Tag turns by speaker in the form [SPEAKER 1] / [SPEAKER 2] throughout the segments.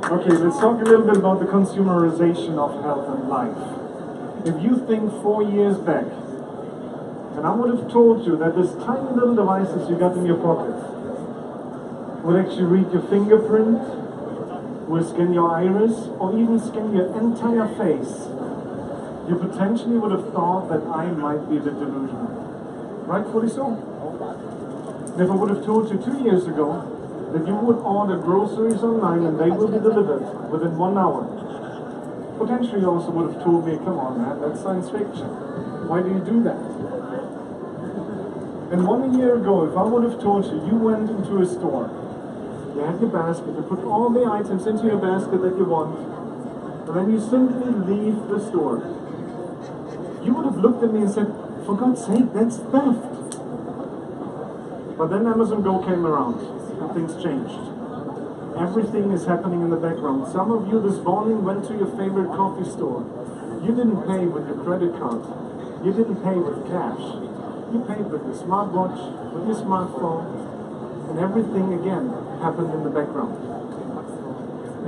[SPEAKER 1] Okay, let's talk a little bit about the consumerization of health and life. If you think 4 years back, and I would have told you that this tiny little devices you got in your pocket would actually read your fingerprint, will scan your iris, or even scan your entire face, you potentially would have thought that I might be the delusional. Rightfully so. If I would have told you 2 years ago that you would order groceries online and they will be delivered within 1 hour, potentially you also would have told me, come on man, that's science fiction. Why do you do that? And 1 year ago, if I would have told you, you went into a store, you had your basket, you put all the items into your basket that you want, and then you simply leave the store, you would have looked at me and said, for God's sake, that's theft. But then Amazon Go came around, and things changed. Everything is happening in the background. Some of you this morning went to your favorite coffee store. You didn't pay with your credit card. You didn't pay with cash. You paid with your smartwatch, with your smartphone, and everything again happened in the background.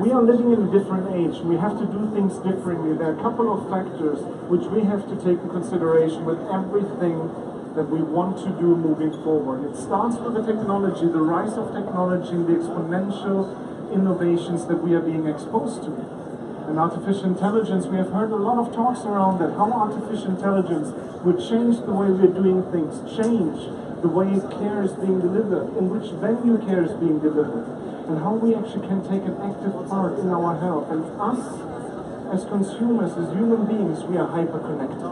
[SPEAKER 1] We are living in a different age. We have to do things differently. There are a couple of factors which we have to take into consideration with everything that we want to do moving forward. It starts with the technology, the rise of technology, and the exponential innovations that we are being exposed to. And artificial intelligence, we have heard a lot of talks around that, how artificial intelligence will change the way we're doing things, change the way care is being delivered, in which venue care is being delivered, and how we actually can take an active part in our health. And us, as consumers, as human beings, we are hyper-connected.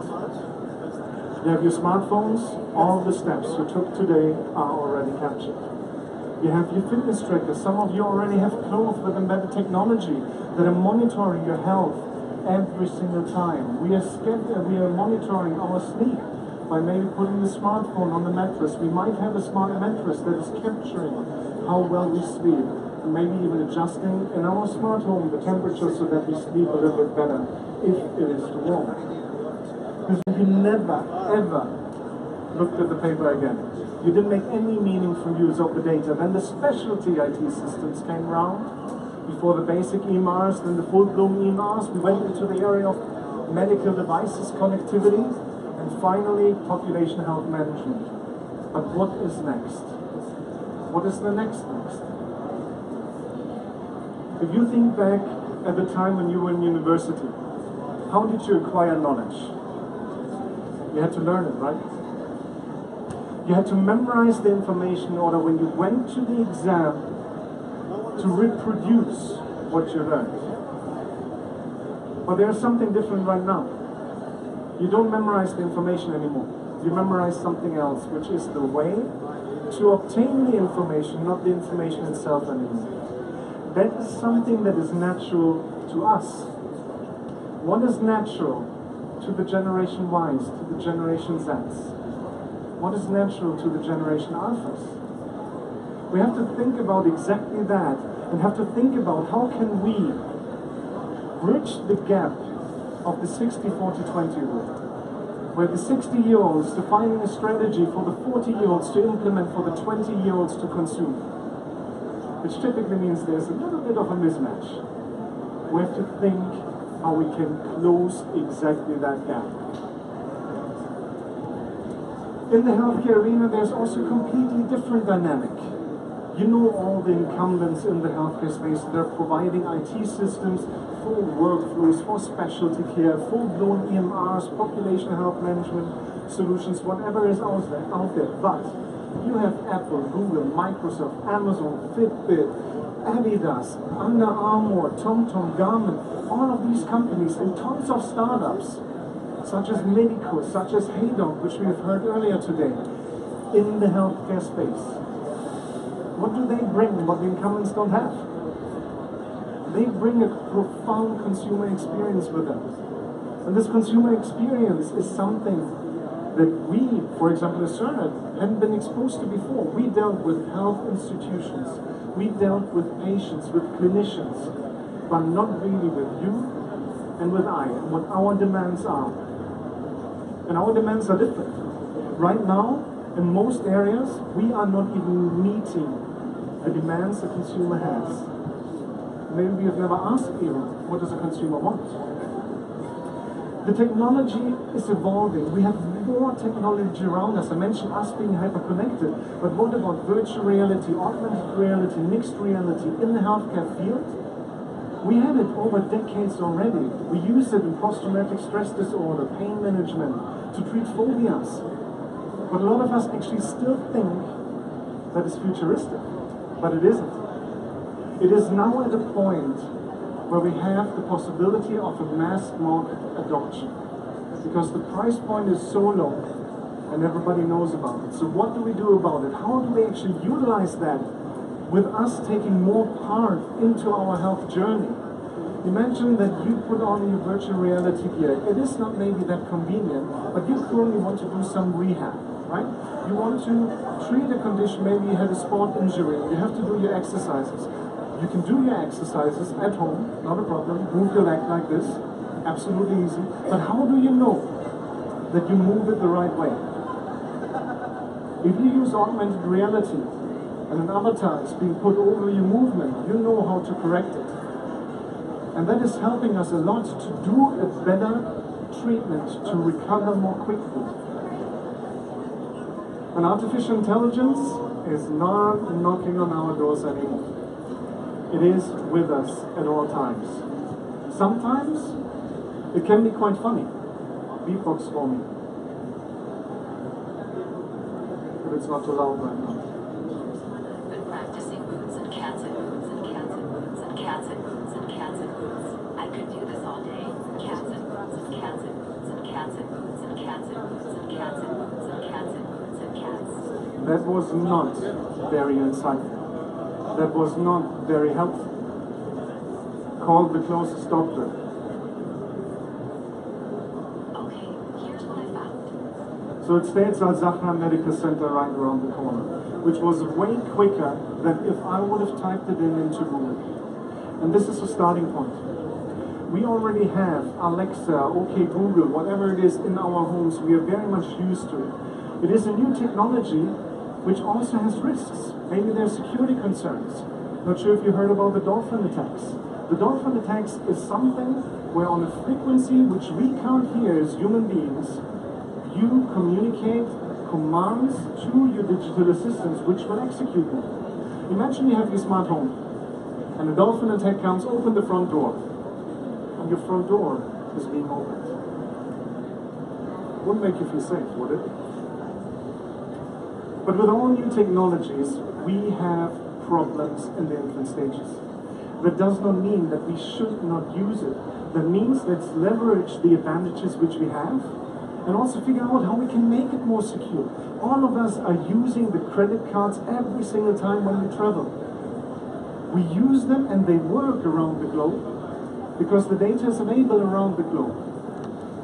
[SPEAKER 1] You have your smartphones, all the steps you took today are already captured. You have your fitness trackers. Some of you already have clothes with embedded technology that are monitoring your health every single time. We are monitoring our sleep by maybe putting the smartphone on the mattress. We might have a smart mattress that is capturing how well we sleep, and maybe even adjusting in our smart home the temperature so that we sleep a little bit better if it is too warm. Because you never, ever looked at the paper again. You didn't make any meaningful use of the data. Then the specialty IT systems came around. Before the basic EMRs, then the full-blown EMRs. We went into the area of medical devices, connectivity, and finally population health management. But what is next? What is the next? If you think back at the time when you were in university, how did you acquire knowledge? You had to learn it, right? You had to memorize the information in order when you went to the exam to reproduce what you learned. But there's something different right now. You don't memorize the information anymore. You memorize something else, which is the way to obtain the information, not the information itself anymore. That is something that is natural to us. What is natural to the generation Ys, to the generation Zs? What is natural to the generation Alphas? We have to think about exactly that, and have to think about how can we bridge the gap of the 60-40-20 rule, where the 60-year-olds defining a strategy for the 40-year-olds to implement for the 20-year-olds to consume, which typically means there's a little bit of a mismatch. We have to think how we can close exactly that gap. In the healthcare arena, there's also a completely different dynamic. You know all the incumbents in the healthcare space. They're providing IT systems for workflows, for specialty care, full-blown EMRs, population health management solutions, whatever is out there. But you have Apple, Google, Microsoft, Amazon, Fitbit, Adidas, Under Armour, TomTom, Garmin, all of these companies, and tons of startups, such as Medico, such as Haydock, which we have heard earlier today, in the healthcare space. What do they bring what the incumbents don't have? They bring a profound consumer experience with them. And this consumer experience is something that we, for example, as Cerner, hadn't been exposed to before. We dealt with health institutions. We dealt with patients, with clinicians, but not really with you and with I, and what our demands are. And our demands are different. Right now, in most areas, we are not even meeting the demands the consumer has. maybe we have never asked even, what does a consumer want? The technology is evolving. We have more technology around us. I mentioned us being hyper-connected, but what about virtual reality, augmented reality, mixed reality in the healthcare field? We have it over decades already. We use it in post-traumatic stress disorder, pain management, to treat phobias. But a lot of us actually still think that it's futuristic, but it isn't. It is now at a point where we have the possibility of a mass market adoption, because the price point is so low and everybody knows about it. So what do we do about it? How do we actually utilize that with us taking more part into our health journey? You mentioned that you put on your virtual reality gear. It is not maybe that convenient, but you currently want to do some rehab, right? You want to treat a condition, maybe you had a sport injury, you have to do your exercises. You can do your exercises at home, not a problem. Move your leg like this, absolutely easy. But how do you know that you move it the right way? If you use augmented reality and an avatar is being put over your movement, you know how to correct it. And that is helping us a lot to do a better treatment, to recover more quickly. And artificial intelligence is not knocking on our doors anymore. It is with us at all times. Sometimes it can be quite funny. Beatbox for me. If it's not too loud right now.
[SPEAKER 2] Been practicing boots and cats and boots and cats and boots and cats and boots and cats and boots. I could do this all day. Cats and boots and cats and boots and cats and boots and cats and boots and cats and boots and cats and boots and cats.
[SPEAKER 1] That was not very insightful. That was not very helpful. Call the closest doctor.
[SPEAKER 2] Okay, here's what I found.
[SPEAKER 1] So it states Al Zahra Medical Center right around the corner, which was way quicker than if I would have typed it in into Google. And this is a starting point. We already have Alexa, OK Google, whatever it is in our homes. We are very much used to it. It is a new technology which also has risks. Maybe there's security concerns. Not sure if you heard about the dolphin attacks. The dolphin attacks is something where on a frequency which we can't hear as human beings, you communicate commands to your digital assistants which will execute them. Imagine you have your smart home and a dolphin attack comes, open the front door, and your front door is being opened. Wouldn't make you feel safe, would it? But with all new technologies, we have problems in the infant stages. That does not mean that we should not use it. That means let's leverage the advantages which we have and also figure out how we can make it more secure. All of us are using the credit cards every single time when we travel. We use them and they work around the globe because the data is available around the globe.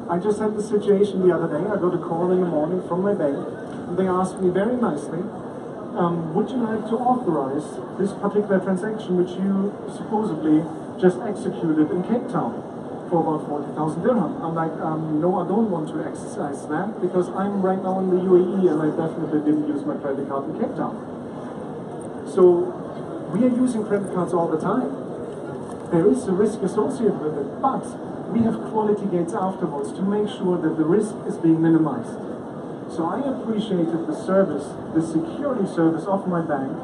[SPEAKER 1] I just had the situation the other day. I got a call in the morning from my bank. They asked me very nicely, would you like to authorize this particular transaction which you supposedly just executed in Cape Town for about 40,000 dirham? I'm like, no, I don't want to exercise that because I'm right now in the UAE and I definitely didn't use my credit card in Cape Town. So we are using credit cards all the time. There is a risk associated with it, but we have quality gates afterwards to make sure that the risk is being minimized. So I appreciated the service, the security service of my bank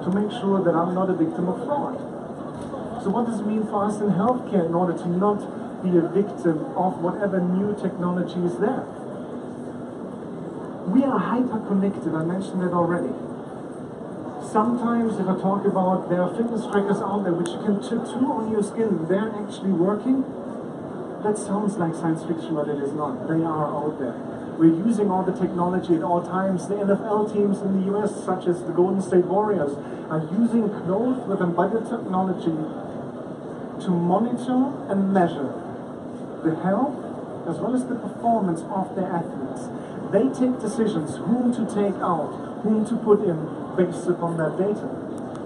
[SPEAKER 1] to make sure that I'm not a victim of fraud. So what does it mean for us in healthcare in order to not be a victim of whatever new technology is there? We are hyper-connected, I mentioned it already. Sometimes if I talk about there are fitness trackers out there which you can tattoo on your skin, they're actually working. That sounds like science fiction, but it is not. They are out there. We're using all the technology at all times. The NFL teams in the US, such as the Golden State Warriors, are using clothes with embedded technology to monitor and measure the health as well as the performance of their athletes. They take decisions whom to take out, whom to put in based upon that data,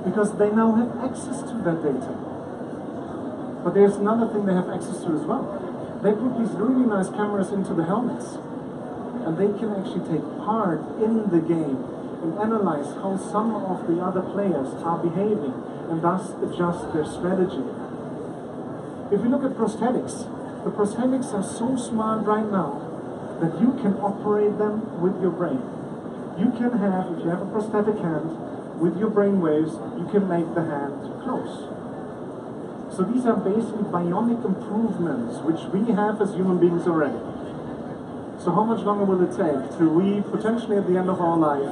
[SPEAKER 1] because they now have access to that data. But there's another thing they have access to as well. They put these really nice cameras into the helmets, and they can actually take part in the game and analyze how some of the other players are behaving and thus adjust their strategy. If you look at prosthetics, the prosthetics are so smart right now that you can operate them with your brain. You can have, if you have a prosthetic hand, with your brain waves, you can make the hand close. So these are basically bionic improvements which we have as human beings already. So how much longer will it take till we, potentially at the end of our life,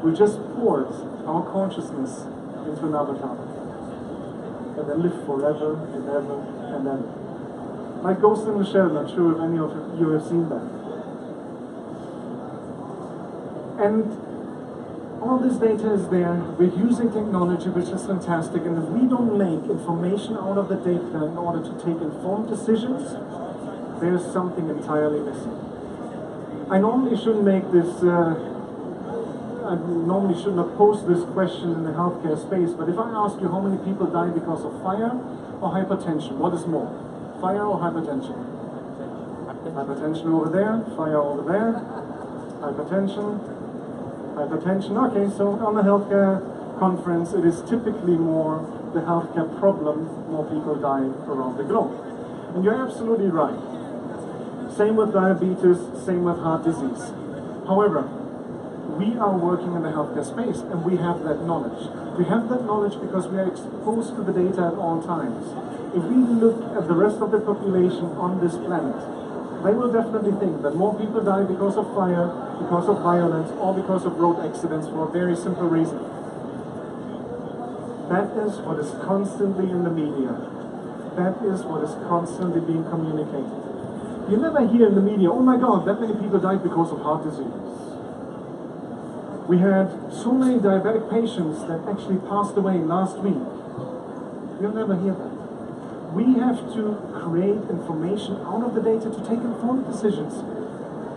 [SPEAKER 1] will just port our consciousness into an avatar and then live forever and ever and ever? Like Ghost in the Shell, not sure if any of you have seen that. And all this data is there, we're using technology which is fantastic, and if we don't make information out of the data in order to take informed decisions, there's something entirely missing. I normally shouldn't make this, I normally shouldn't have posed this question in the healthcare space, but if I ask you how many people die because of fire or hypertension, what is more? Fire or hypertension? Hypertension over there, fire over there, hypertension. Okay, so on a healthcare conference, it is typically more the healthcare problem, more people die around the globe. And you're absolutely right. Same with diabetes, same with heart disease. However, we are working in the healthcare space and we have that knowledge. We have that knowledge because we are exposed to the data at all times. If we look at the rest of the population on this planet, they will definitely think that more people die because of fire, because of violence, or because of road accidents for a very simple reason. That is what is constantly in the media. That is what is constantly being communicated. You never hear in the media, oh my God, that many people died because of heart disease. We had so many diabetic patients that actually passed away last week. You'll never hear that. We have to create information out of the data to take informed decisions.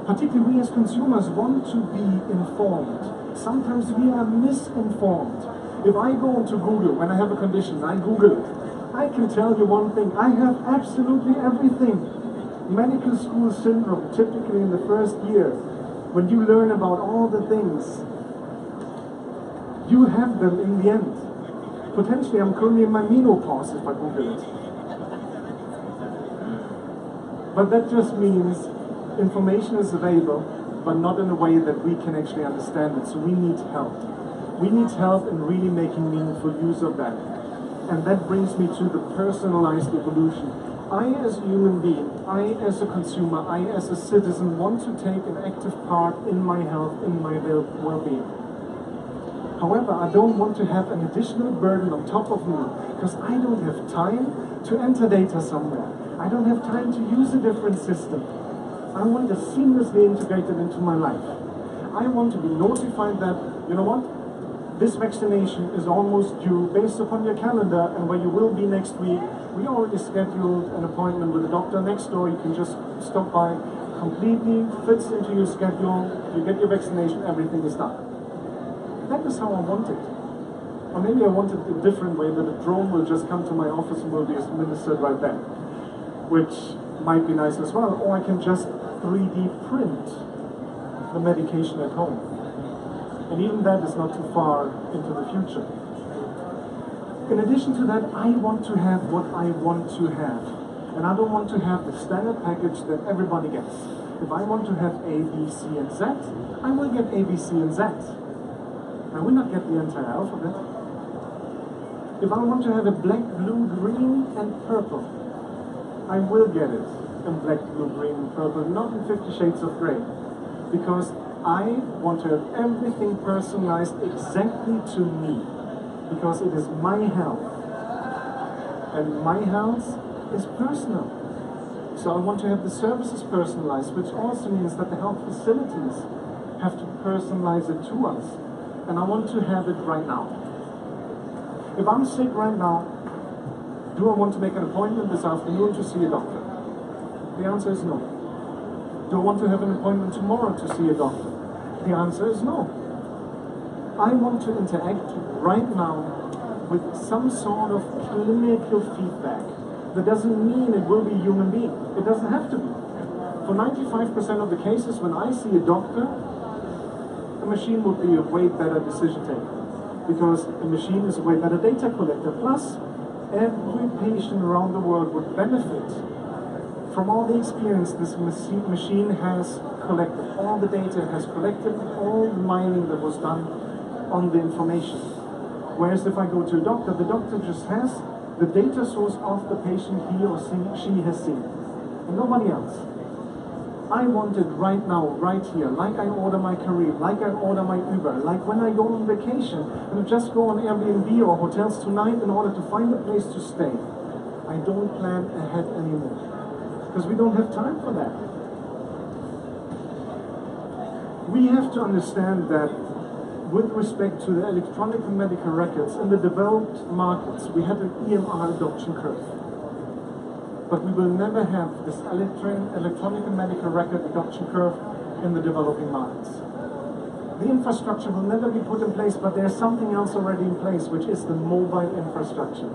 [SPEAKER 1] Particularly we as consumers want to be informed. Sometimes we are misinformed. If I go into Google, when I have a condition, I Google it. I can tell you one thing, I have absolutely everything. Medical school syndrome, typically in the first year, when you learn about all the things, you have them in the end. Potentially I'm currently in my menopause if I Google it. But that just means information is available, but not in a way that we can actually understand it. So we need help. We need help in really making meaningful use of that. And that brings me to the personalized evolution. I as a human being, I as a consumer, I as a citizen want to take an active part in my health, in my well-being. However, I don't want to have an additional burden on top of me because I don't have time to enter data somewhere. I don't have time to use a different system. I want it seamlessly integrated into my life. I want to be notified that, you know what, this vaccination is almost due based upon your calendar and where you will be next week. We already scheduled an appointment with a doctor next door. You can just stop by, completely fits into your schedule. You get your vaccination, everything is done. That is how I want it. Or maybe I want it a different way, that a drone will just come to my office and will be administered right then, which might be nice as well. Or I can just 3D print the medication at home. And even that is not too far into the future. In addition to that, I want to have what I want to have. And I don't want to have the standard package that everybody gets. If I want to have A, B, C, and Z, I will get A, B, C, and Z. I will not get the entire alphabet. If I want to have a black, blue, green, and purple, I will get it in black, blue, green, and purple, not in 50 shades of gray. Because I want to have everything personalized exactly to me. Because it is my health. And my health is personal. So I want to have the services personalized, which also means that the health facilities have to personalize it to us. And I want to have it right now. If I'm sick right now, do I want to make an appointment this afternoon to see a doctor? The answer is no. Do I want to have an appointment tomorrow to see a doctor? The answer is no. I want to interact right now with some sort of clinical feedback. That doesn't mean it will be a human being. It doesn't have to be. For 95% of the cases, when I see a doctor, a machine would be a way better decision taker. Because a machine is a way better data collector. Plus, every patient around the world would benefit from all the experience this machine has collected, all the data it has collected, all the mining that was done on the information. Whereas if I go to a doctor, the doctor just has the data source of the patient he or she has seen, and nobody else. I want it right now, right here, like I order my Careem, like I order my Uber, like when I go on vacation and just go on Airbnb or hotels tonight in order to find a place to stay. I don't plan ahead anymore, because we don't have time for that. We have to understand that with respect to the electronic medical records in the developed markets, we had an EMR adoption curve. But we will never have this electronic medical record adoption curve in the developing markets. The infrastructure will never be put in place, but there's something else already in place, which is the mobile infrastructure.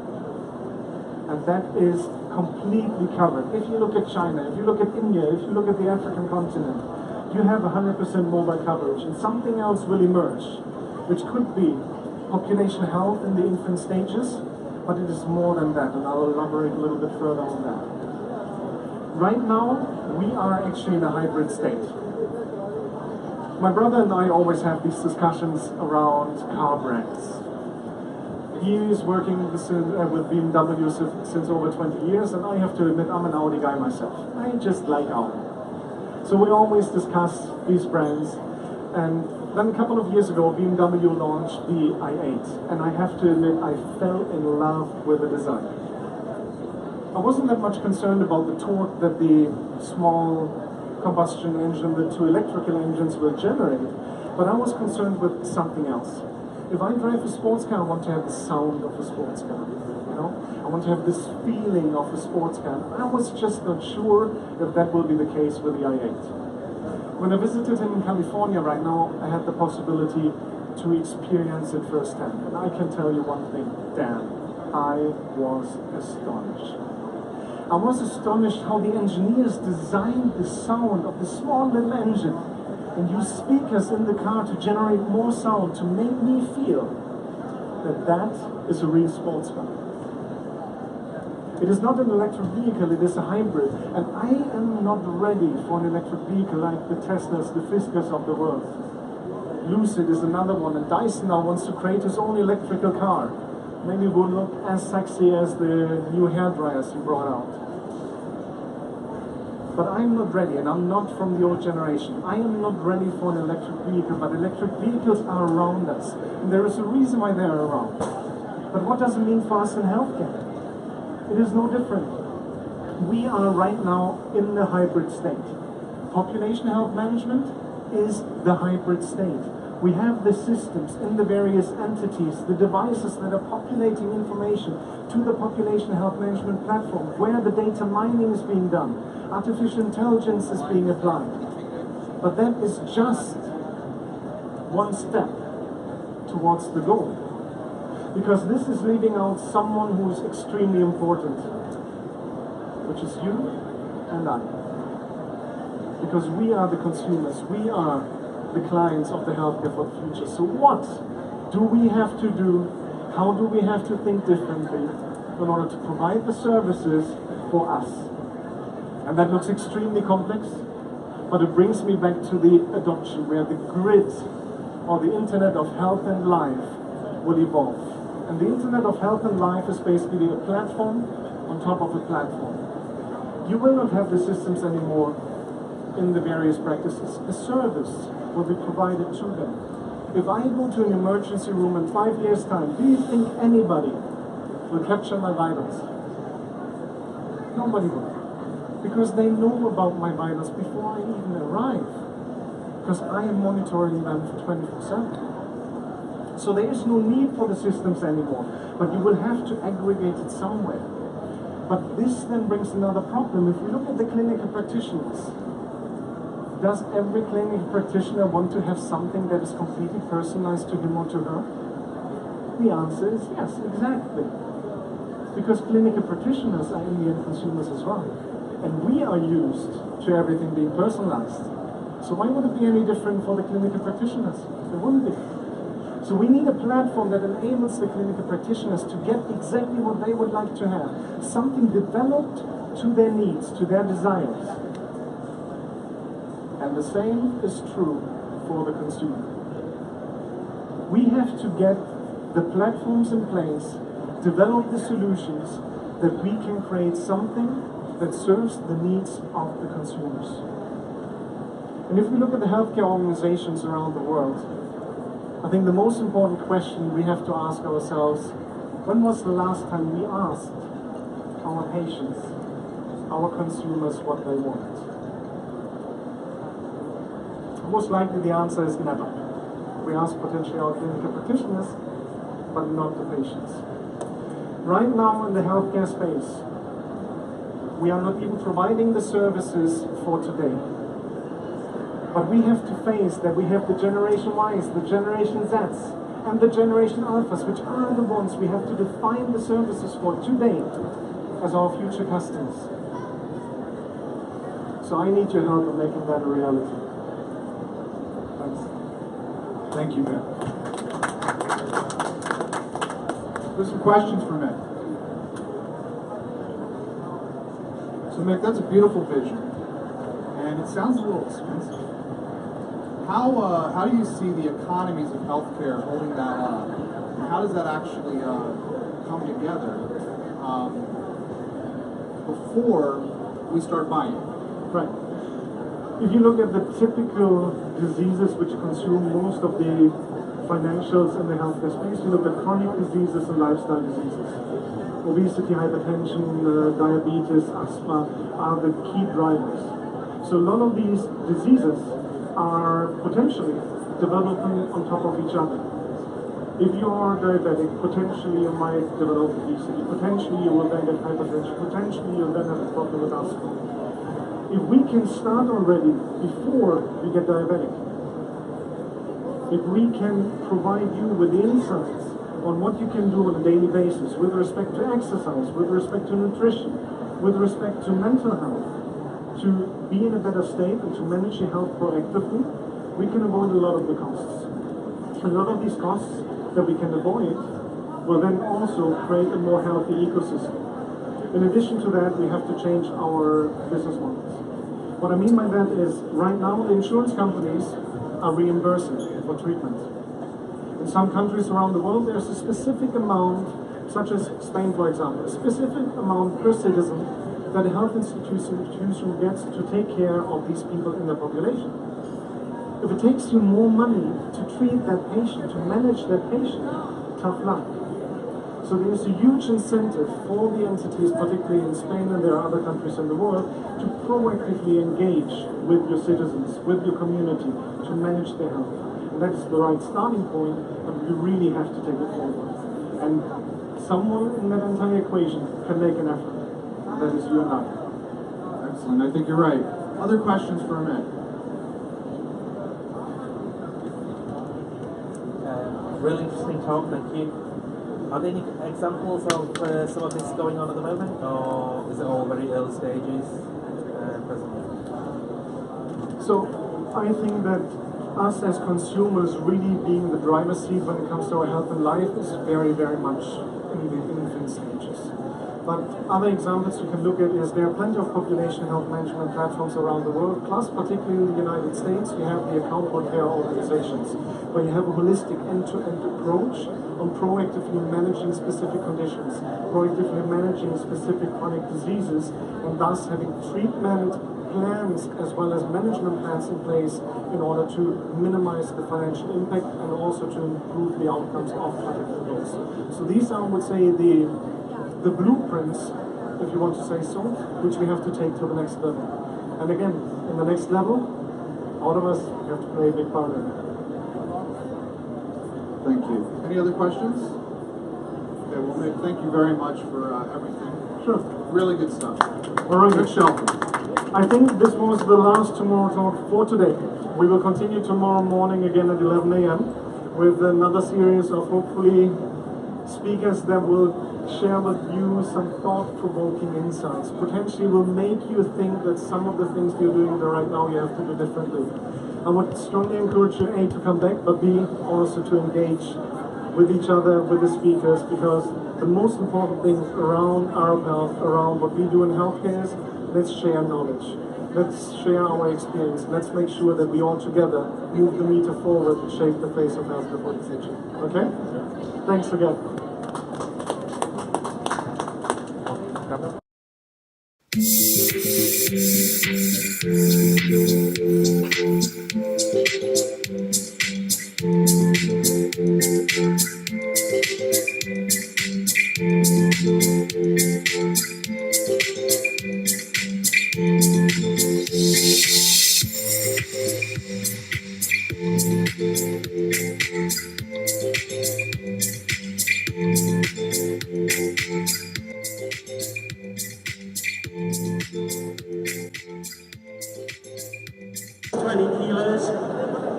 [SPEAKER 1] And that is completely covered. If you look at China, if you look at India, if you look at the African continent, you have 100% mobile coverage, and something else will emerge, which could be population health in the infant stages, but it is more than that, and I'll elaborate a little bit further on that. Right now, we are actually in a hybrid state. My brother and I always have these discussions around car brands. He is working with BMW since over 20 years, and I have to admit I'm an Audi guy myself. I just like Audi. So we always discuss these brands, and then a couple of years ago BMW launched the i8, and I have to admit I fell in love with the design. I wasn't that much concerned about the torque that the small combustion engine, the two electrical engines will generate, but I was concerned with something else. If I drive a sports car, I want to have the sound of a sports car. I want to have this feeling of a sports car. I was just not sure if that will be the case with the i8. When I visited him in California right now, I had the possibility to experience it firsthand. And I can tell you one thing, Dan, I was astonished. I was astonished how the engineers designed the sound of the small little engine and use speakers in the car to generate more sound, to make me feel that that is a real sports car. It is not an electric vehicle, it is a hybrid. And I am not ready for an electric vehicle like the Teslas, the Fiskars of the world. Lucid is another one, and Dyson now wants to create his own electrical car. Maybe it will look as sexy as the new hairdryers he brought out. But I'm not ready, and I'm not from the old generation. I am not ready for an electric vehicle, but electric vehicles are around us. And there is a reason why they are around. But what does it mean for us in healthcare? It is no different. We are right now in the hybrid state. Population health management is the hybrid state. We have the systems in the various entities, the devices that are populating information to the population health management platform, where the data mining is being done, artificial intelligence is being applied. But that is just one step towards the goal. Because this is leaving out someone who is extremely important, which is you and I. Because we are the consumers, we are the clients of the healthcare for the future. So what do we have to do? How do we have to think differently in order to provide the services for us? And that looks extremely complex, but it brings me back to the adoption, where the grid or the Internet of Health and Life will evolve. And the Internet of Health and Life is basically a platform on top of a platform. You will not have the systems anymore in the various practices. A service will be provided to them. If I go to an emergency room in 5 years' time, do you think anybody will capture my vitals? Nobody will. Because they know about my vitals before I even arrive. Because I am monitoring them for 24/7. So there is no need for the systems anymore, but you will have to aggregate it somewhere. But this then brings another problem. If we look at the clinical practitioners, does every clinical practitioner want to have something that is completely personalized to him or to her? The answer is yes, exactly. Because clinical practitioners are in the end consumers as well. And we are used to everything being personalized. So why would it be any different for the clinical practitioners? It wouldn't be. So So we need a platform that enables the clinical practitioners to get exactly what they would like to have. Something developed to their needs, to their desires. And the same is true for the consumer. We have to get the platforms in place, develop the solutions that we can create something that serves the needs of the consumers. And if we look at the healthcare organizations around the world, I think the most important question we have to ask ourselves, when was the last time we asked our patients, our consumers, what they want? Most likely the answer is never. We ask potentially our clinical practitioners, but not the patients. Right now in the healthcare space, we are not even providing the services for today. But we have to face that we have the Generation Ys, the Generation Zs, and the Generation Alphas, which are the ones we have to define the services for today as our future customers. So I need your help in making that a reality. Thanks.
[SPEAKER 3] Thank you, Mick. There's some questions for Mick. So Mick, that's a beautiful vision, and it sounds a little expensive. How do you see the economies of healthcare holding that up? And how does that actually come together before we start buying?
[SPEAKER 1] Right. If you look at the typical diseases which consume most of the financials in the healthcare space, you look at chronic diseases and lifestyle diseases. Obesity, hypertension, diabetes, asthma are the key drivers. So a lot of these diseases are potentially developing on top of each other. If you are diabetic, potentially you might develop obesity, potentially you will then get hypertension, potentially you'll then have a problem with asthma. If we can start already before we get diabetic, if we can provide you with insights on what you can do on a daily basis with respect to exercise, with respect to nutrition, with respect to mental health, to be in a better state and to manage your health proactively, we can avoid a lot of the costs. A lot of these costs that we can avoid will then also create a more healthy ecosystem. In addition to that, we have to change our business models. What I mean by that is, right now the insurance companies are reimbursing for treatment. In some countries around the world, there's a specific amount, such as Spain for example, a specific amount per citizen that a health institution gets to take care of these people in their population. If it takes you more money to treat that patient, to manage that patient, tough luck. So there's a huge incentive for the entities, particularly in Spain and there are other countries in the world, to proactively engage with your citizens, with your community, to manage their health. And that's the right starting point, but we really have to take it forward. And someone in that entire equation can make an effort. That is you and I.
[SPEAKER 3] Excellent. I think you're right. Other questions for Mick?
[SPEAKER 4] Really interesting talk, thank you. Are there any examples of some of this going on at the moment, or is it all very early stages presently?
[SPEAKER 1] So I think that us as consumers really being the driver's seat when it comes to our health and life is very, very much in the infant stages. But other examples you can look at is there are plenty of population health management platforms around the world, plus particularly in the United States, you have the accountable care organizations, where you have a holistic end-to-end approach on proactively managing specific conditions, proactively managing specific chronic diseases, and thus having treatment plans as well as management plans in place in order to minimize the financial impact and also to improve the outcomes of particular goals. So these are, I would say, the blueprints, if you want to say so, which we have to take to the next level. And again, in the next level, all of us have to play a big part in it.
[SPEAKER 3] Thank you. Any other questions? Okay, well, Mick, thank you very much for everything.
[SPEAKER 1] Sure.
[SPEAKER 3] Really good stuff.
[SPEAKER 1] All right, Rick Shelton. I think this was the last Tomorrow Talk for today. We will continue tomorrow morning again at 11 a.m. with another series of hopefully speakers that will share with you some thought-provoking insights. Potentially will make you think that some of the things you're doing right now you have to do differently. I would strongly encourage you, A, to come back, but B, also to engage with each other, with the speakers, because the most important thing around Arab Health, around what we do in healthcare is let's share knowledge. Let's share our experience. Let's make sure that we all together move the meter forward and shape the face of healthcare for the future. Okay? Thanks again.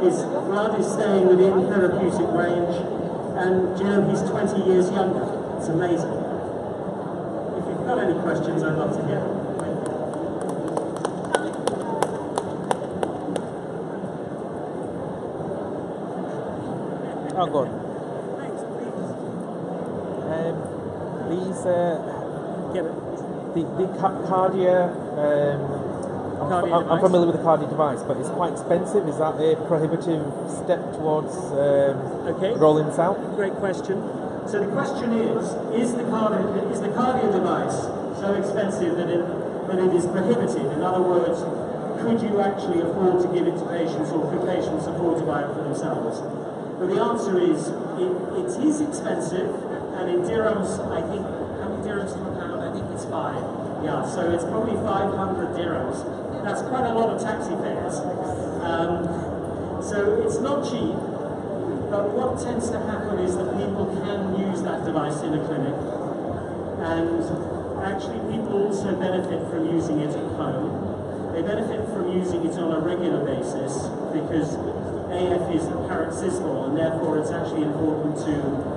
[SPEAKER 5] His blood is staying within therapeutic range, and you know, he's 20 years younger. It's amazing. If you've got any questions, I'd love to hear them.
[SPEAKER 4] Oh, good. The Cardia. I'm familiar with the Cardia device, but it's quite expensive. Is that a prohibitive step towards rolling this out?
[SPEAKER 5] Great question. So the question is the Cardia device so expensive that it is prohibitive? In other words, could you actually afford to give it to patients, or could patients afford to buy it for themselves? But the answer is, it is expensive, and in dirhams, I think, how many dirhams to a pound? I think it's 5. Yeah, so it's probably 500 dirhams. That's quite a lot of taxi fares. So it's not cheap, but what tends to happen is that people can use that device in a clinic, and actually people also benefit from using it at home. They benefit from using it on a regular basis because AF is paroxysmal, and therefore it's actually important to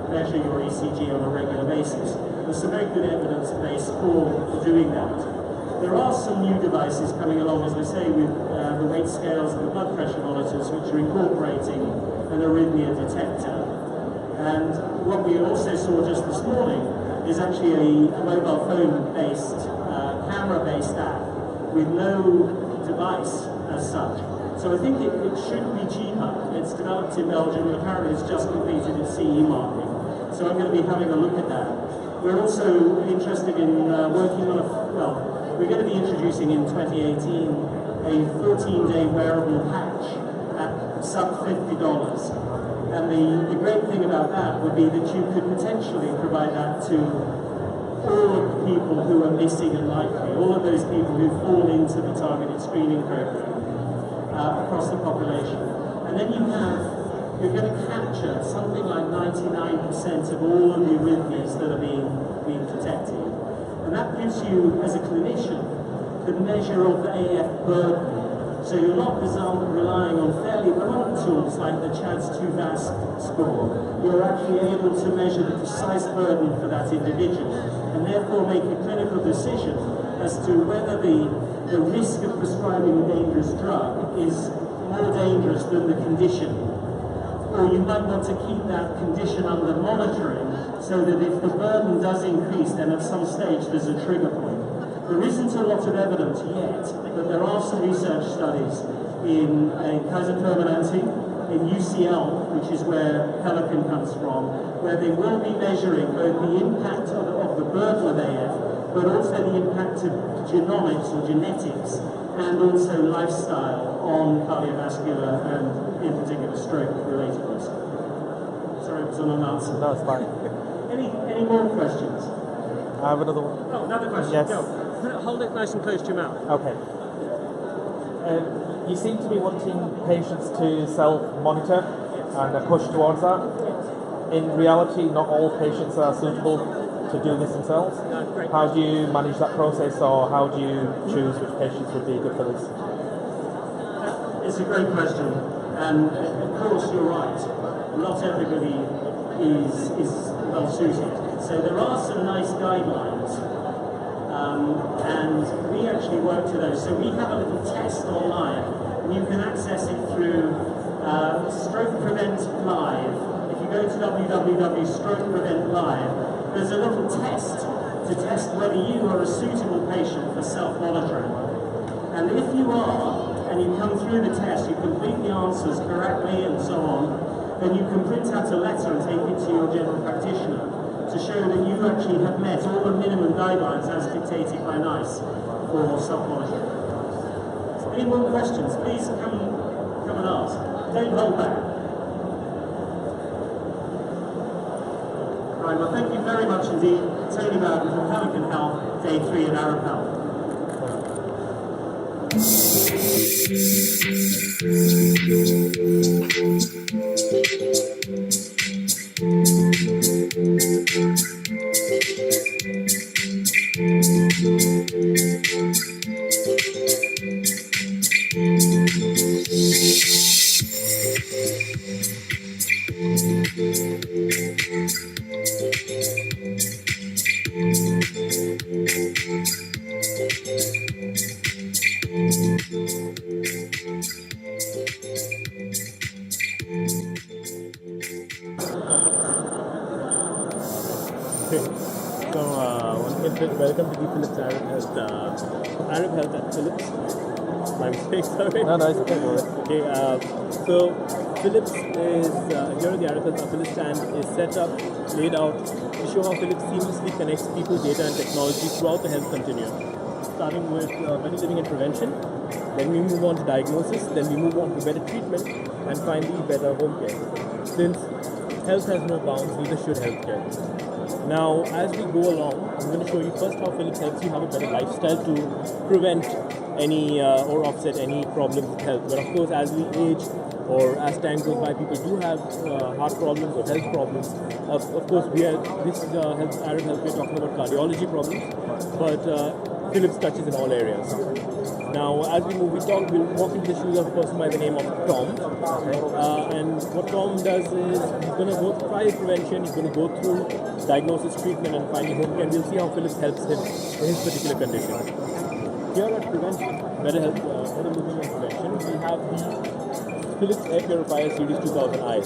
[SPEAKER 5] measure your ECG on a regular basis. There's some very good evidence base for doing that. There are some new devices coming along, as I say, with the weight scales and the blood pressure monitors, which are incorporating an arrhythmia detector. And what we also saw just this morning is actually a mobile phone-based, camera-based app with no device as such. So I think it should be cheaper. It's developed in Belgium, and apparently it's just completed its CE marking. So I'm going to be having a look at that. We're also interested in working on we're going to be introducing in 2018 a 14-day wearable patch at sub $50. And the great thing about that would be that you could potentially provide that to all of the people who are missing and likely, all of those people who fall into the targeted screening program across the population. And then you're going to capture something like 99% of all of the arrhythmias that are being detected. And that gives you, as a clinician, the measure of the AF burden. So you're not relying on fairly remote tools like the CHADS 2VASC score. You're actually able to measure the precise burden for that individual, and therefore make a clinical decision as to whether the risk of prescribing a dangerous drug is more dangerous than the condition. Or you might want to keep that condition under monitoring so that if the burden does increase, then at some stage there's a trigger point. There isn't a lot of evidence yet, but there are some research studies in Kaiser Permanente, in UCL, which is where Pelican comes from, where they will be measuring both the impact of the burden of AF, but also the impact of genomics or genetics, and also lifestyle on cardiovascular and in particular stroke-related risk. Sorry, it was an unanswered.
[SPEAKER 4] No, it's fine.
[SPEAKER 5] Any more questions?
[SPEAKER 4] I have another one.
[SPEAKER 5] Oh, another question.
[SPEAKER 4] Yes.
[SPEAKER 5] Go. Hold it nice and close to your mouth.
[SPEAKER 4] Okay. You seem to be wanting patients to self-monitor and a push towards that. In reality, not all patients are suitable to do this themselves.
[SPEAKER 5] Great.
[SPEAKER 4] How do you manage that process, or how do you choose which patients would be good for this?
[SPEAKER 5] It's a great question, and of course you're right. Not everybody is well suited. So there are some nice guidelines, and we actually work to those. So we have a little test online and you can access it through Stroke Prevent Live. If you go to www.strokeprevent.live, there's a little test to test whether you are a suitable patient for self-monitoring. And if you are, and you come through the test, you complete the answers correctly and so on, then you can print out a letter and take it to your general practitioner to show that you actually have met all the minimum guidelines as dictated by NICE for self-monitoring. Any more questions? Please come and ask. Don't hold back. Right, well thank you very much indeed, Tony Bowden from Pelican Health, Day 3 at Arab Health.
[SPEAKER 6] Welcome to the Philips Arab Health at Philips. My mistake, sorry.
[SPEAKER 4] No, it's okay. Go ahead.
[SPEAKER 6] Okay, so Philips is here at the Arab Health. Philips stand is set up, laid out to show how Philips seamlessly connects people, data, and technology throughout the health continuum. Starting with better living and prevention, then we move on to diagnosis, then we move on to better treatment, and finally better home care. Since health has no bounds, neither should healthcare. Now, as we go along, I'm going to show you first how Philips helps you have a better lifestyle to prevent any or offset any problems with health. But of course, as we age or as time goes by, people do have heart problems or health problems. Of course, this is Arab Health, we're talking about cardiology problems, but Philips touches in all areas. Now, as we move, we'll walk into the shoes of a person by the name of Tom. And what Tom does is he's going to go through prevention, he's going to go through diagnosis, treatment, and finally home care. And we'll see how Philips helps him in his particular condition. Here at Prevention, Better Living and Prevention, we have the Philips Air Purifier Series 2000i.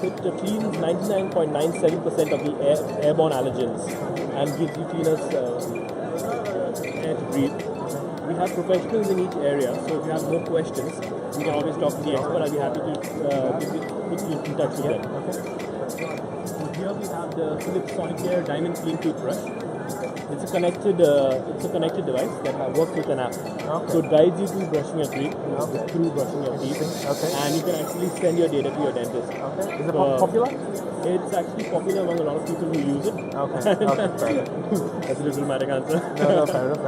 [SPEAKER 6] It cleans 99.97% of the airborne allergens and gives you cleaners air to breathe. We have professionals in each area, so if you have more questions, you can always talk to the expert. I'll be happy to put you in touch with them. Here we have the Philips Sonicare Diamond Clean Toothbrush. It's a connected device that works with an app. So it guides you to brushing your teeth, through brushing your teeth, and you can actually send your data to your dentist.
[SPEAKER 4] Is it popular?
[SPEAKER 6] It's actually popular among a lot of people who use it.
[SPEAKER 4] Okay.
[SPEAKER 6] That's a diplomatic answer.
[SPEAKER 4] No, fair enough.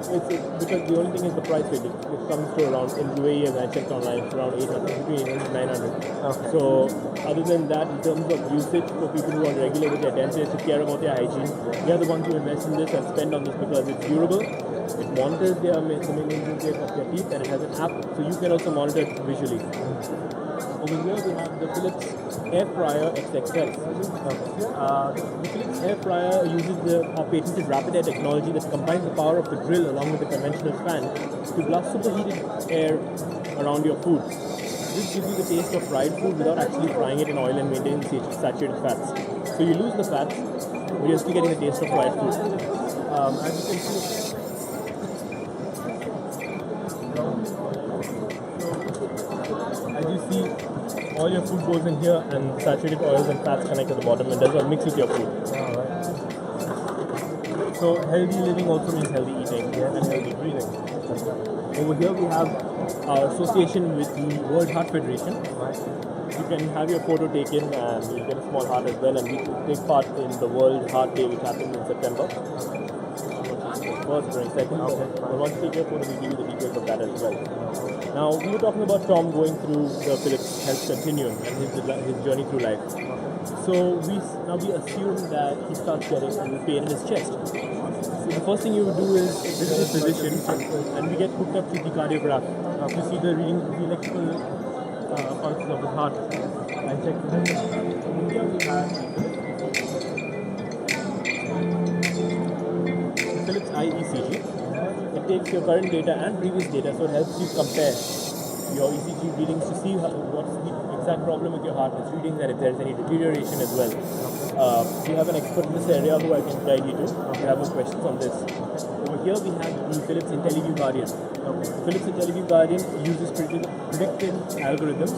[SPEAKER 6] It's because the only thing is the price range. It comes to around, in UAE, as I checked online, it's around 800, between 800 and 900.
[SPEAKER 4] Okay.
[SPEAKER 6] So, other than that, in terms of usage for people who are regular with their dentist, who care about their hygiene, they are the ones who invest in this and spend on this because it's durable. It monitors the maintenance rate of their teeth, and it has an app, so you can also monitor it visually. Over here we have the Philips Air Fryer XXL. The Philips Air Fryer uses our patented rapid air technology that combines the power of the grill along with the conventional fan to blast superheated air around your food. This gives you the taste of fried food without actually frying it in oil and maintaining the saturated fats. So you lose the fats, but you're still getting the taste of fried food. As you can see, all your food goes in here and saturated oils and fats connect at the bottom and does not mix with your food. So healthy living also means healthy eating and healthy breathing. Over here we have our association with the World Heart Federation. You can have your photo taken and you'll get a small heart as well, and we take part in the World Heart Day which happens in September. First during second. But once you take your photo, we give you the details of that as well. Now, we were talking about Tom going through the Philips Health Continuum and his journey through life. So we assume that he starts getting pain in his chest. So the first thing you would do is visit a physician, and we get hooked up to the cardiograph to see the reading, the electrical functions of the heart, and check the Philips IECG. It it takes your current data and previous data, so it helps you compare your ECG readings to see what's the exact problem with your heart, its readings, and if there's any deterioration as well. We have an expert in this area who I can guide you to if you have more questions on this. Over here we have the Philips IntelliView Guardian. Philips IntelliView Guardian uses predictive algorithms,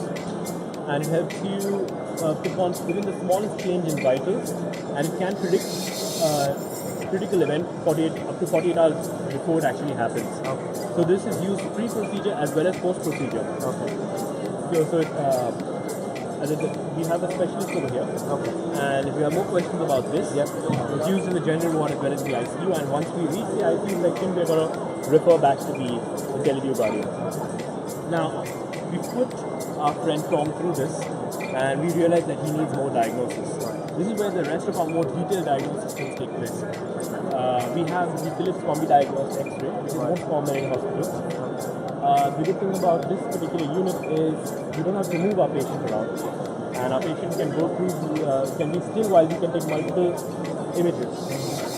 [SPEAKER 6] and it helps you pick on within the smallest change in vitals, and it can predict critical event up to 48 hours before it actually happens. So this is used pre-procedure as well as post-procedure. We have a specialist over here. And if you have more questions about this, it's used in the general one as well as the ICU. And once we reach the ICU section, we're going to refer back to the IntelliView Guardian. Now, we put our friend Tom through this, and we realized that he needs more diagnosis. This is where the rest of our more detailed diagnosis things take place. We have the Philips Combi Diagnosed X-ray, which is most common in hospitals. The good thing about this particular unit is we don't have to move our patient around, and our patient can go through can be still while we can take multiple images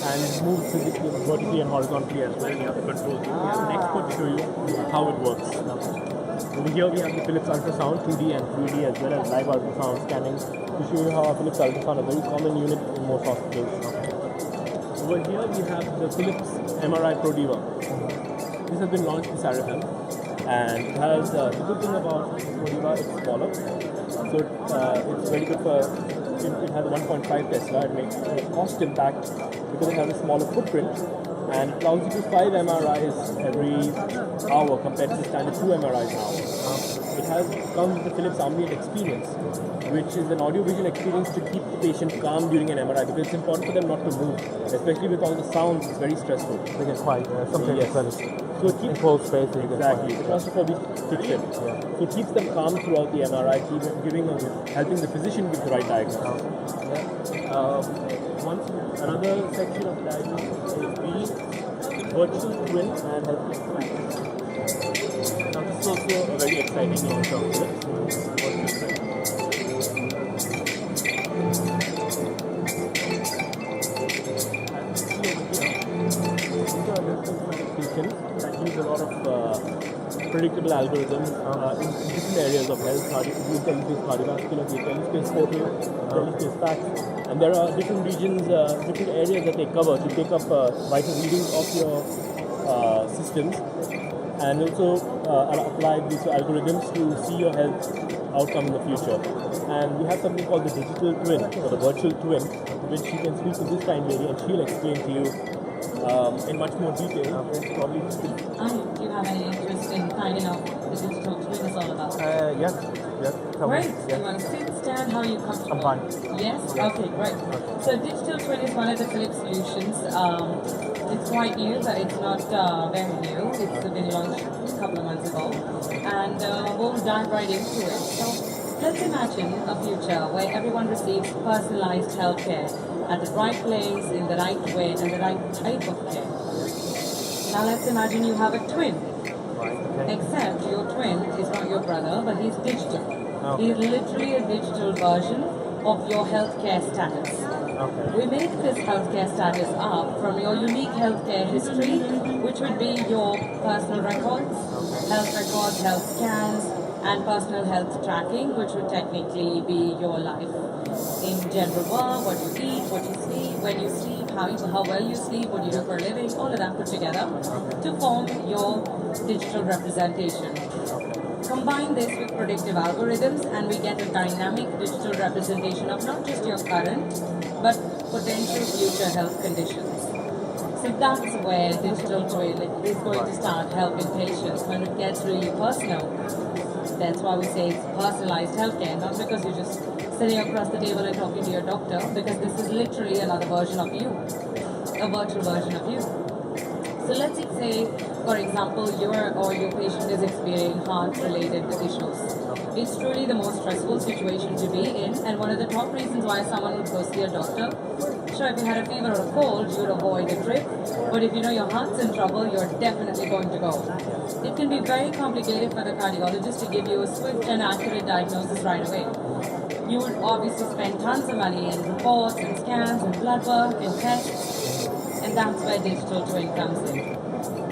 [SPEAKER 6] and move physically, vertically and horizontally as well. We have the controls. We have an expert to show you how it works. Over here we have the Philips ultrasound, 2D and 3D, as well as live ultrasound scanning to show you how Philips ultrasound, a very common unit in most hospitals. Over here we have the Philips MRI ProDiva. This has been launched in Saraham, and it has the good thing about ProDiva, it's smaller, so it's very good for. It has a 1.5 Tesla. It makes a cost impact because it has a smaller footprint, and it allows you to 5 MRIs every hour compared to the standard 2 MRIs an hour. It comes with the Philips Ambient Experience, which is an audiovisual experience to keep the patient calm during an MRI, because it's important for them not to move, especially with all the sounds. It's very stressful.
[SPEAKER 4] They get quiet. Sometimes
[SPEAKER 6] So it keeps
[SPEAKER 4] enclosed space.
[SPEAKER 6] exactly. The claustrophobia kicks in. So it keeps them calm throughout the MRI, helping the physician with the right diagnosis. Another section of the diagnosis is the virtual twin and health practice. Now this is also a very exciting launch of Philips. Virtual twin. That use a lot of predictable algorithms in different areas of health, the IntelliSpace cardiovascular, the IntelliSpace portal, IntelliSpace facts, and there are different regions, different areas that they cover to take up vital readings of your systems, and also apply these algorithms to see your health outcome in the future. And we have something called the digital twin, or the virtual twin, which you can speak to this kind lady, and she'll explain to you in much more detail. Probably.
[SPEAKER 7] Do you have any interest in finding out what the digital twin is all about?
[SPEAKER 4] Yes.
[SPEAKER 7] Great. Do you want to sit, stand? How are you comfortable?
[SPEAKER 4] I'm fine.
[SPEAKER 7] Yes? Okay, great. So digital twin is one of the Philips solutions. It's quite new, but it's not very new. It's been launched a couple of months ago. And we'll dive right into it. So let's imagine a future where everyone receives personalized healthcare at the right place, in the right way, and the right type of care. Now let's imagine you have a twin. Except your twin is not your brother, but he's digital. He's literally a digital version of your healthcare status. We make this healthcare status up from your unique healthcare history, which would be your personal records, health scans, and personal health tracking, which would technically be your life in general work, what you eat, what you sleep, when you sleep, how well you sleep, what you do for a living, all of that put together to form your digital representation. Combine this with predictive algorithms and we get a dynamic digital representation of not just your current, but potential future health conditions. So that's where digital twin is going to start helping patients when it gets really personal. That's why we say it's personalized healthcare, not because you're just sitting across the table and talking to your doctor, because this is literally another version of you, a virtual version of you. So let's say, for example, your patient is experiencing heart-related issues. It's truly the most stressful situation to be in, and one of the top reasons why someone would go see a doctor. Sure, if you had a fever or a cold, you'd avoid the trip, but if you know your heart's in trouble, you're definitely going to go. It can be very complicated for the cardiologist to give you a swift and accurate diagnosis right away. You would obviously spend tons of money in reports and scans and blood work and tests, and that's where digital twin comes in.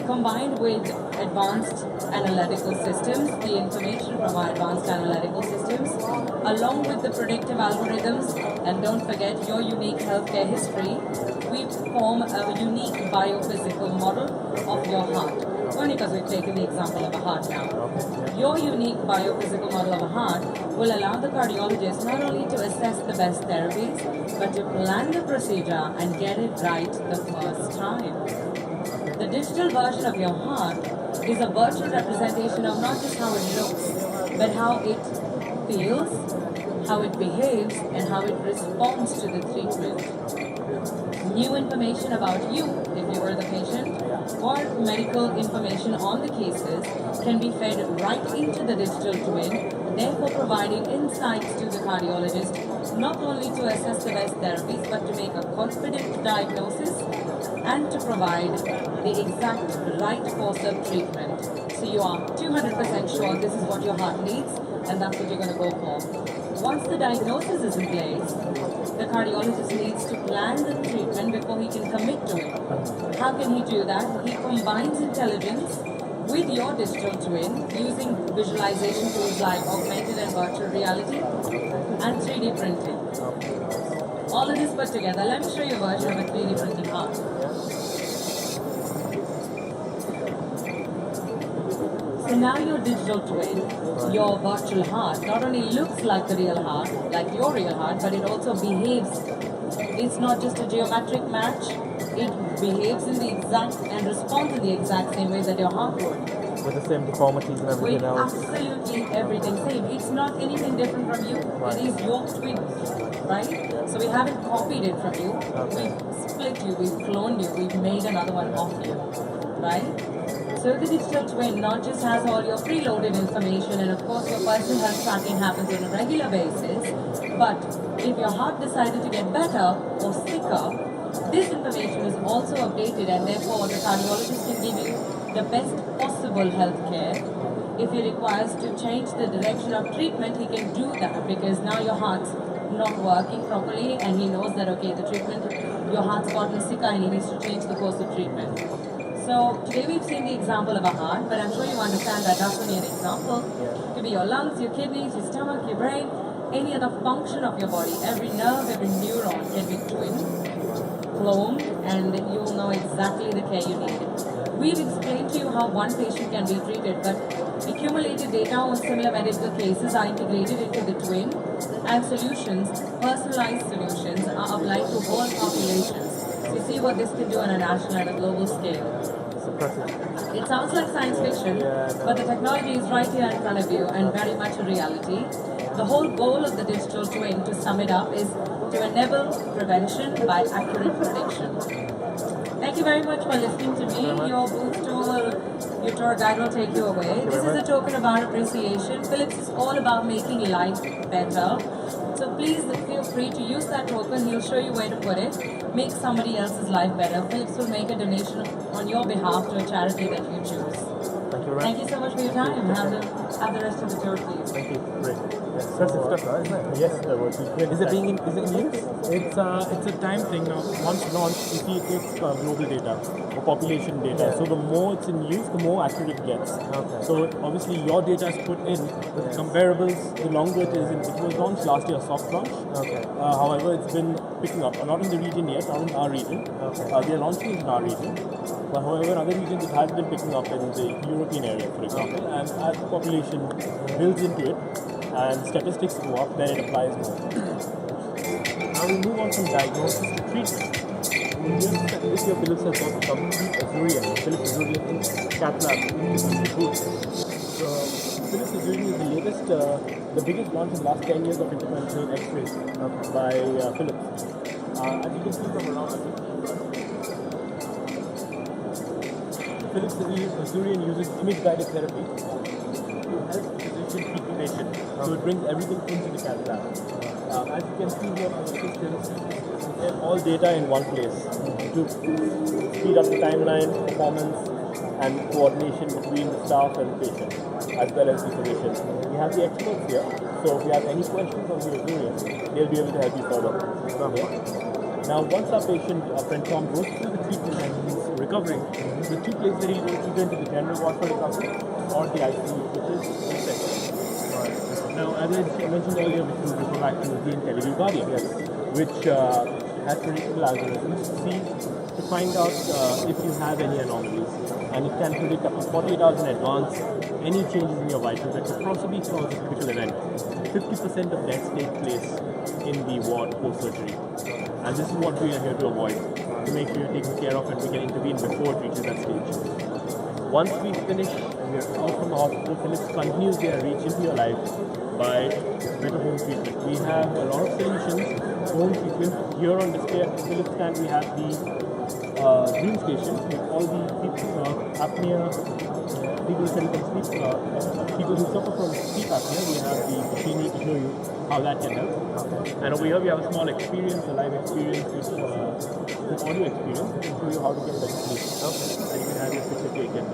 [SPEAKER 7] Combined with advanced analytical systems, the information from our advanced analytical systems, along with the predictive algorithms, and don't forget your unique healthcare history, we form a unique biophysical model of your heart. Only because we've taken the example of a heart now. Your unique biophysical model of a heart will allow the cardiologist not only to assess the best therapies, but to plan the procedure and get it right the first time. The digital version of your heart is a virtual representation of not just how it looks, but how it feels, how it behaves, and how it responds to the treatment. New information about you, if you were the patient, or medical information on the cases can be fed right into the digital twin, therefore providing insights to the cardiologist, not only to assess the best therapies, but to make a confident diagnosis and to provide the exact right course of treatment. So you are 200% sure this is what your heart needs, and that's what you're going to go for. Once the diagnosis is in place, the cardiologist needs to plan the treatment before he can commit to it. How can he do that? He combines intelligence with your digital twin using visualization tools like augmented and virtual reality and 3D printing. All of this put together, let me show you a version of a 3D printed heart. So now your digital twin, your virtual heart, not only looks like the real heart, like your real heart, but it also behaves. It's not just a geometric match, it behaves in the exact and responds in the exact same way that your heart would.
[SPEAKER 4] With the same deformities and everything
[SPEAKER 7] With
[SPEAKER 4] else.
[SPEAKER 7] absolutely everything same. It's not anything different from you.
[SPEAKER 4] Right.
[SPEAKER 7] It is your twin, right? So we haven't copied it from you.
[SPEAKER 4] Okay.
[SPEAKER 7] We've split you, we've cloned you, we've made another one of you, right? So the digital twin not just has all your preloaded information, and of course your personal health tracking happens on a regular basis, but if your heart decided to get better or sicker, this information is also updated, and therefore the cardiologist can give you the best possible health care. If he requires to change the direction of treatment, he can do that, because now your heart's not working properly and he knows that, okay, the treatment, your heart's gotten sicker and he needs to change the course of treatment. So today we've seen the example of a heart, but I'm sure you understand that that's only an example. It could be your lungs, your kidneys, your stomach, your brain, any other function of your body. Every nerve, every neuron can be twinned, cloned, and you'll know exactly the care you need. We've explained to you how one patient can be treated, but accumulated data on similar medical cases are integrated into the twin, and solutions, personalized solutions, are applied to whole populations. So you see what this can do on a national and a global scale.
[SPEAKER 4] It's impressive.
[SPEAKER 7] It sounds like science fiction, but the technology is right here in front of you and very much a reality. The whole goal of the digital twin, to sum it up, is to enable prevention by accurate prediction. Thank you very much for listening to me. Your booth tour, your tour guide will take you away. This is a token of our appreciation. Philips is all about making life better. So please feel free to use that token. He'll show you where to put it. Make somebody else's life better. Philips will make a donation on your behalf to a charity that you choose.
[SPEAKER 4] Thank you very much.
[SPEAKER 7] Thank you so much for your time. Have the rest of the tour, please.
[SPEAKER 4] Thank you. Great. Impressive stuff, isn't it?
[SPEAKER 6] Yes,
[SPEAKER 4] Is it being is it in use?
[SPEAKER 6] It's a time thing now. Once launched, you see it takes global data or population data. So the more it's in use, the more accurate it gets.
[SPEAKER 4] Okay.
[SPEAKER 6] So obviously your data is put in with comparables. The longer it is in, it was launched last year, soft launch.
[SPEAKER 4] Okay.
[SPEAKER 6] However, it's been picking up. Not in the region yet, not in our region.
[SPEAKER 4] Okay.
[SPEAKER 6] They are launching it in our region. But however, in other regions it has been picking up in the European area, for example. And as the population builds into it and statistics go up, then it applies more. Now we move on from diagnosis to treatment. This year Philips has got the complete Azurion, Philips Azurion cath lab in the booth. So Philips Azurion is the latest, the biggest launch in the last 10 years of interventional X-rays by Philips. As you can see from around, Philips Azurion uses image-guided therapy to help the physician treat the patient. So it brings everything into the cath lab. As you can see here on the systems, we have all data in one place to speed up the timeline, performance, and coordination between the staff and the patient, as well as the physician. We have the experts here, so if you have any questions on the Azurion, they'll be able to help you further. Now, once our patient, our friend Tom, goes through the treatment and he's recovering, the two places that he goes either into the general ward for recovery or the ICU, which is research. Now, as I mentioned earlier, we can refer back to the IntelliVue Guardian, which has predictable algorithms to find out if you have any anomalies. And it can predict up to 48 hours in advance any changes in your vitals that could possibly cause a critical event. 50% of deaths take place in the ward post-surgery. And this is what we are here to avoid, to make sure you're taken care of and we can intervene before it reaches that stage. Once we finish and we're out from the hospital, Philips continues their reach into your life by better home treatment. We have a lot of solutions for home treatment. Here on display at the Philips stand, we have the Dream Station with all the apnea, people who suffer from sleep apnea. We have the machinery to show you how that can help. And over here we have a small experience, a live experience with audio experience to show you how to get better sleep. And you can have your picture taken.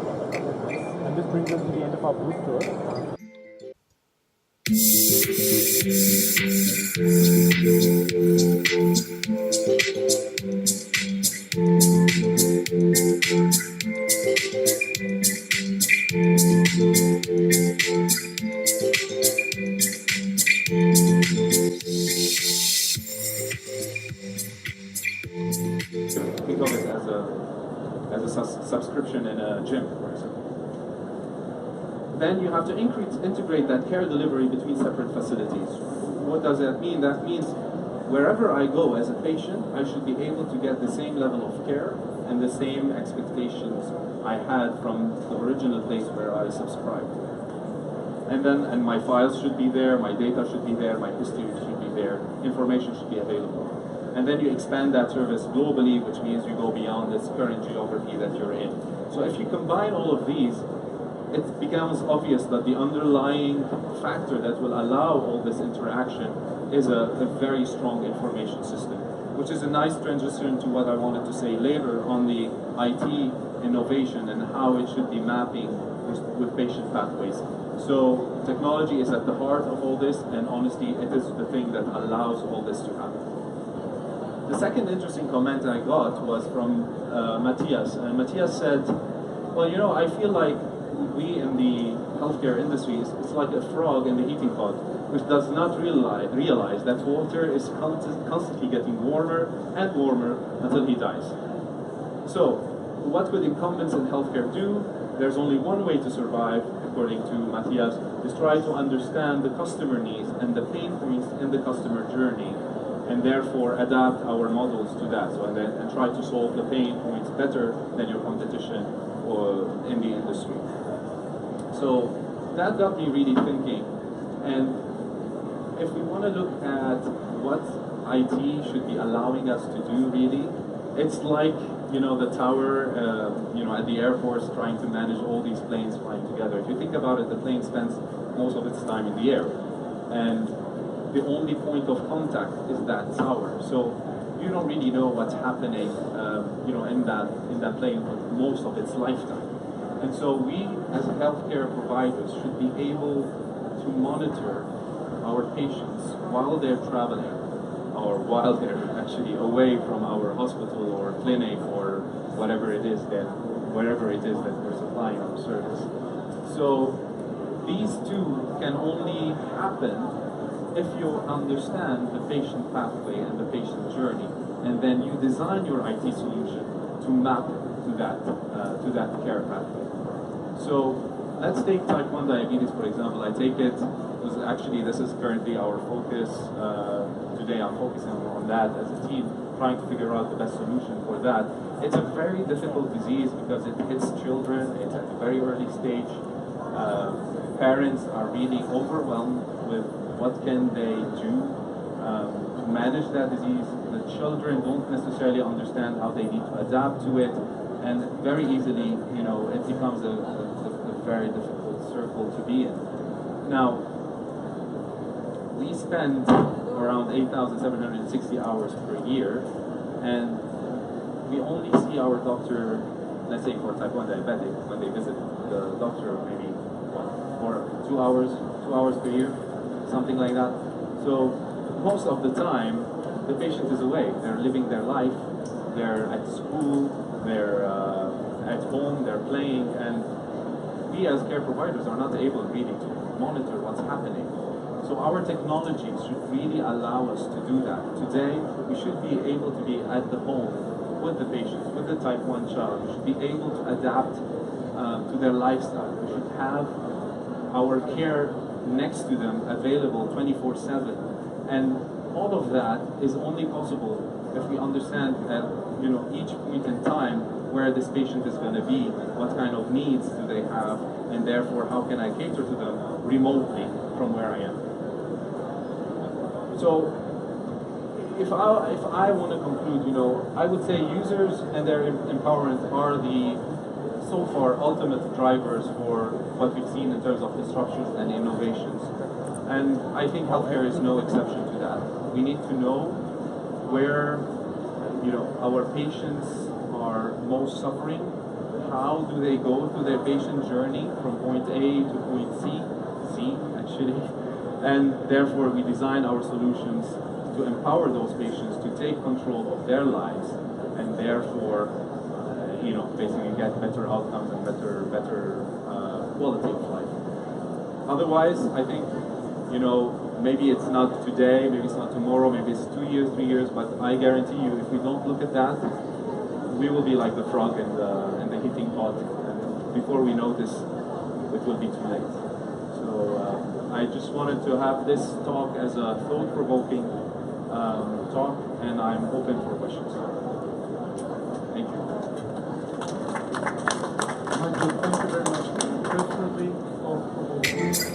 [SPEAKER 6] And this brings us to the end of our booth tour.
[SPEAKER 8] Think of it as a subscription in a gym, for example. Then you have to integrate that care delivery between separate facilities. What does that mean? That means wherever I go as a patient, I should be able to get the same level of care and the same expectations I had from the original place where I subscribed. And my files should be there, my data should be there, my history should be there, information should be available. And then you expand that service globally, which means you go beyond this current geography that you're in. So if you combine all of these, it becomes obvious that the underlying factor that will allow all this interaction is a very strong information system, which is a nice transition to what I wanted to say later on the IT innovation and how it should be mapping with patient pathways. So technology is at the heart of all this, and honestly, it is the thing that allows all this to happen. The second interesting comment I got was from Matthias, and Matthias said, well, you know, I feel like we in the healthcare industry, it's like a frog in the heating pot, which does not realize that water is constantly getting warmer and warmer until he dies. So, what could incumbents in healthcare do? There's only one way to survive, according to Matthias, is try to understand the customer needs and the pain points in the customer journey, and therefore adapt our models to that, and try to solve the pain points better than your competition or in the industry. So that got me really thinking, and if we want to look at what IT should be allowing us to do really, it's like, you know, the tower, at the Air Force trying to manage all these planes flying together. If you think about it, the plane spends most of its time in the air, and the only point of contact is that tower. So you don't really know what's happening, in that plane for most of its lifetime. And so we, as healthcare providers, should be able to monitor our patients while they're traveling, or while they're actually away from our hospital or clinic or wherever it is that we're supplying our service. So these two can only happen if you understand the patient pathway and the patient journey, and then you design your IT solution to map to that care pathway. So let's take type 1 diabetes, for example. I take it, this is currently our focus. Today I'm focusing on that as a team, trying to figure out the best solution for that. It's a very difficult disease because it hits children, it's at a very early stage. Parents are really overwhelmed with what can they do to manage that disease. The children don't necessarily understand how they need to adapt to it, and very easily, it becomes a very difficult circle to be in. Now, we spend around 8,760 hours per year, and we only see our doctor, let's say for type 1 diabetic, when they visit the doctor, maybe for 2 hours per year, something like that. So most of the time, the patient is away. They're living their life. They're at school. They're at home. They're playing, and we as care providers are not able really to monitor what's happening. So our technologies should really allow us to do that. Today, we should be able to be at the home with the patient, with the type 1 child. We should be able to adapt to their lifestyle. We should have our care next to them available 24/7. And all of that is only possible if we understand at each point in time where this patient is going to be, what kind of needs do they have, and therefore how can I cater to them remotely from where I am. So if I want to conclude, I would say users and their empowerment are the so far ultimate drivers for what we've seen in terms of disruptions and innovations. And I think healthcare is no exception to that. We need to know where our patients are most suffering. How do they go through their patient journey from point A to point C actually, and therefore we design our solutions to empower those patients to take control of their lives, and therefore basically get better outcomes and better quality of life. Otherwise, I think maybe it's not today, maybe it's not tomorrow, maybe it's 2 years, 3 years, but I guarantee you, if we don't look at that, we will be like the frog in the heating pot, and before we notice, it will be too late. So I just wanted to have this talk as a thought-provoking talk, and I'm open for questions. Thank you.
[SPEAKER 1] Michael, thank you very much. Definitely thought-provoking.